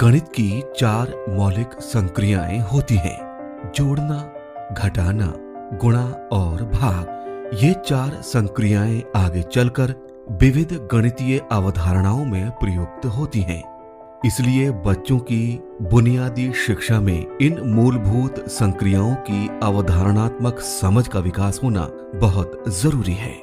गणित की 4 मौलिक संक्रियाएं होती हैं: जोड़ना, घटाना, गुणा और भाग। ये 4 संक्रियाएं आगे चलकर विविध गणितीय अवधारणाओं में प्रयुक्त होती हैं। इसलिए बच्चों की बुनियादी शिक्षा में इन मूलभूत संक्रियाओं की अवधारणात्मक समझ का विकास होना बहुत जरूरी है।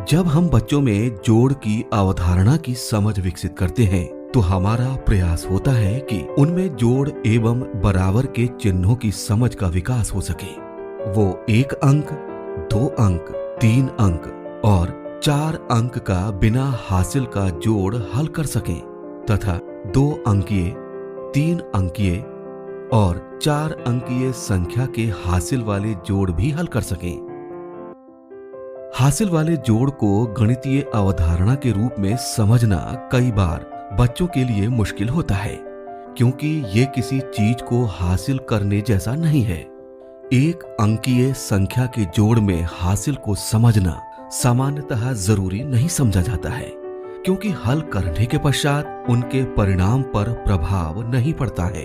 जब हम बच्चों में जोड़ की अवधारणा की समझ विकसित करते हैं तो हमारा प्रयास होता है कि उनमें जोड़ एवं बराबर के चिन्हों की समझ का विकास हो सके। वो 1 अंक, 2 अंक, 3 अंक और 4 अंक का बिना हासिल का जोड़ हल कर सकें तथा 2 अंकीय, 3 अंकीय और 4 अंकीय संख्या के हासिल वाले जोड़ भी हल कर सकें। हासिल वाले जोड़ को गणितीय अवधारणा के रूप में समझना कई बार बच्चों के लिए मुश्किल होता है, क्योंकि ये किसी चीज को हासिल करने जैसा नहीं है। 1 अंकीय संख्या के जोड़ में हासिल को समझना सामान्यतः जरूरी नहीं समझा जाता है, क्योंकि हल करने के पश्चात उनके परिणाम पर प्रभाव नहीं पड़ता है।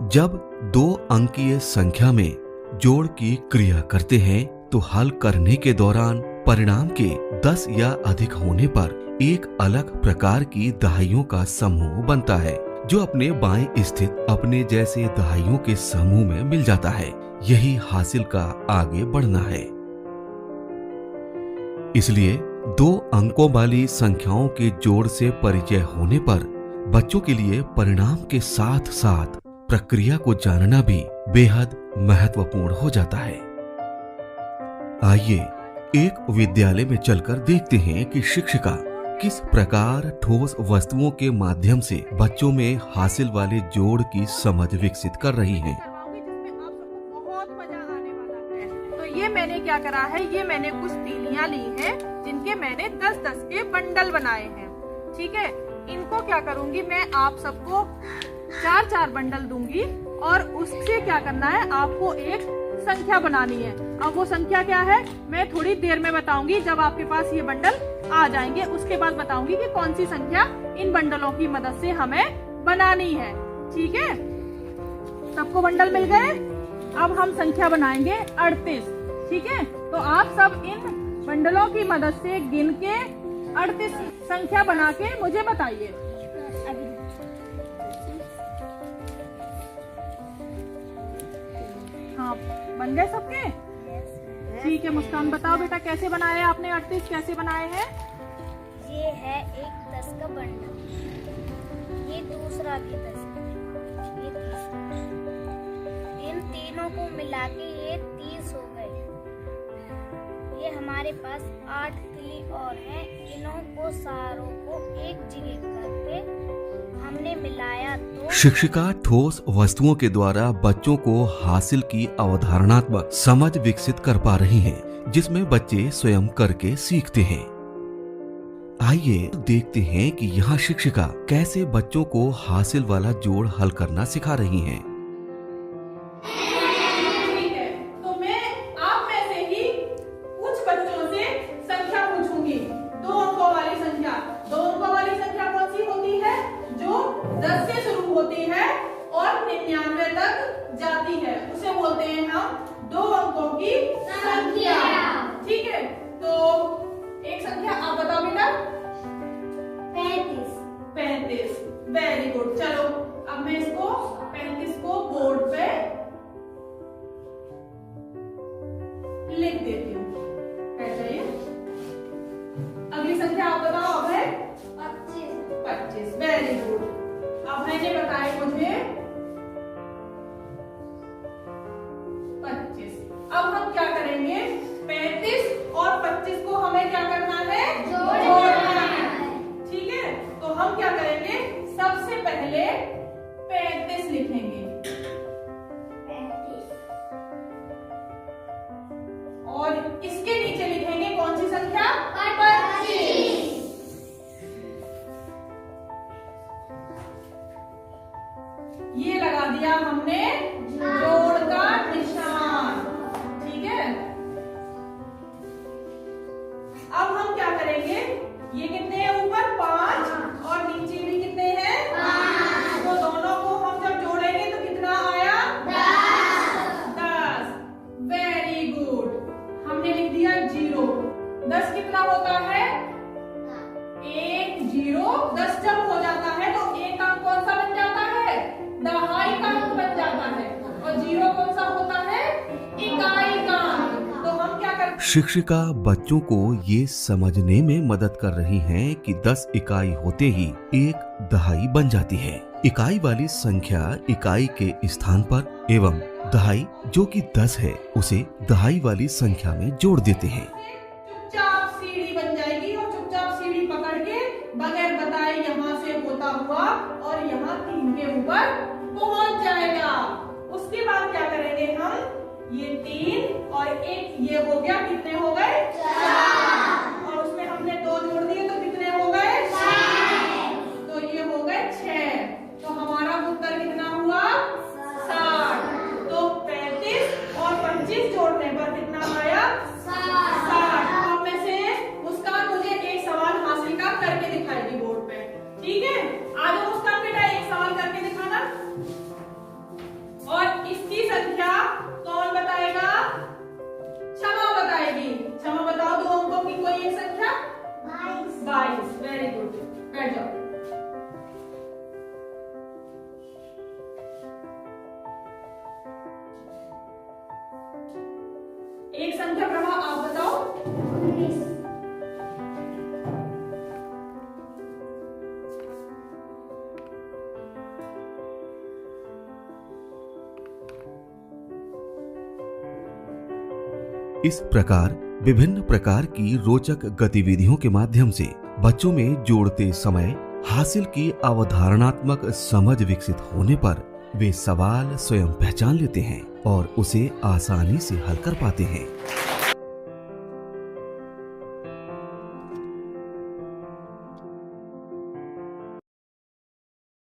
जब 2 अंकीय संख्या में जोड़ की क्रिया करते हैं तो हल करने के दौरान परिणाम के 10 या अधिक होने पर एक अलग प्रकार की दहाइयों का समूह बनता है, जो अपने बाएं स्थित अपने जैसे दहाइयों के समूह में मिल जाता है। यही हासिल का आगे बढ़ना है। इसलिए 2 अंकों वाली संख्याओं के जोड़ से परिचय होने पर बच्चों के लिए परिणाम के साथ साथ प्रक्रिया को जानना भी बेहद महत्वपूर्ण हो जाता है। आइए एक विद्यालय में चलकर देखते हैं कि शिक्षिका किस प्रकार ठोस वस्तुओं के माध्यम से बच्चों में हासिल वाले जोड़ की समझ विकसित कर रही हैं। बहुत मजा आने वाला है। तो ये मैंने क्या करा है, ये मैंने कुछ तीलियां ली हैं जिनके मैंने 10-10 के बंडल बनाए हैं। ठीक है, इनको क्या करूंगी मैं, आप सबको 4-4 बंडल दूंगी और उससे क्या करना है, आपको एक संख्या बनानी है। अब वो संख्या क्या है मैं थोड़ी देर में बताऊंगी। जब आपके पास ये बंडल आ जाएंगे उसके बाद बताऊंगी कि कौन सी संख्या इन बंडलों की मदद से हमें बनानी है। ठीक है, सबको बंडल मिल गए। अब हम संख्या बनाएंगे 38। ठीक है, तो आप सब इन बंडलों की मदद से गिन के 38 संख्या बना के मुझे बताइए। हाँ, बन गए सबके? ठीक है, मुस्कान बताओ बेटा कैसे बनाए आपने 38, कैसे बनाए हैं? ये है एक 10 का बंडल, ये दूसरा भी 10, ये तीसरा। इन तीनों को मिला के ये 30 हो गए। ये हमारे पास 8 तिली और हैं। इन्हों को सारों को एक जगह करके हमने मिलाया तो शिक्षिका ठोस वस्तुओं के द्वारा बच्चों को हासिल की अवधारणात्मक समझ विकसित कर पा रही हैं, जिसमें बच्चे स्वयं करके सीखते हैं। आइए देखते हैं कि यहाँ शिक्षिका कैसे बच्चों को हासिल वाला जोड़ हल करना सिखा रही हैं। ठीक है, तो मैं आप में से ही कुछ बच्चों से संख्या पूछूंगी। 2 अंकों वाली संख्या, 2 अंकों वाली संख्या कौन सी होती है? जो 10 से शुरू होती है और 99 तक जाती है, उसे बोलते हैं हम 2 अंकों की संख्या। ठीक है, तो एक संख्या आप बताओ बेटा। 35। Very good. चलो अब मैं इसको 35 को बोर्ड पे लिख देती हूँ। बैठ जाइए। अगली संख्या आप बताओ। अब है 25। Very good. अब मैंने बताया मुझे 25। अब हम क्या करेंगे, 35 और 25 को हमें क्या करना है, जोड़ना है। ठीक है, तो हम क्या करेंगे, सबसे पहले 35 लिखेंगे और इसके नीचे लिखेंगे कौन सी संख्या, 25। ये लगा दिया हमने जोड़ का निशान। ठीक है, शिक्षिका बच्चों को ये समझने में मदद कर रही हैं कि 10 इकाई होते ही एक दहाई बन जाती है। इकाई वाली संख्या इकाई के स्थान पर एवं दहाई जो कि 10 है उसे दहाई वाली संख्या में जोड़ देते हैं। चुपचाप सीढ़ी बन जाएगी और चुपचाप सीढ़ी पकड़ के बगैर बताए यहाँ से होता हुआ और यहाँ 3 के ऊपर पहुंच जाएगा। उसके बाद क्या करेंगे हम, ये 3 और 1 ये हो गया, कितने हो गए 4 और उसमें हमने 2 जोड़ दिए तो कितने हो गए 6, तो ये हो गए 6। तो हमारा उत्तर कितना हुआ 60। तो 35 और 25 जोड़ने पर कितना आया 60। अब में से मुस्कान मुझे एक सवाल हासिल का करके दिखाएगी बोर्ड पे, ठीक है। आज मुस्कान बेटा एक सवाल करके दिखाना और इसकी संख्या कौन बताएगा, क्षमा बताएगी। क्षमा बताओ 2 अंकों की कोई एक संख्या 22। वेरी गुड, बैठ जाओ। एक संख्या प्रभा आप बताओ। 19। इस प्रकार विभिन्न प्रकार की रोचक गतिविधियों के माध्यम से बच्चों में जोड़ते समय हासिल की अवधारणात्मक समझ विकसित होने पर वे सवाल स्वयं पहचान लेते हैं और उसे आसानी से हल कर पाते हैं।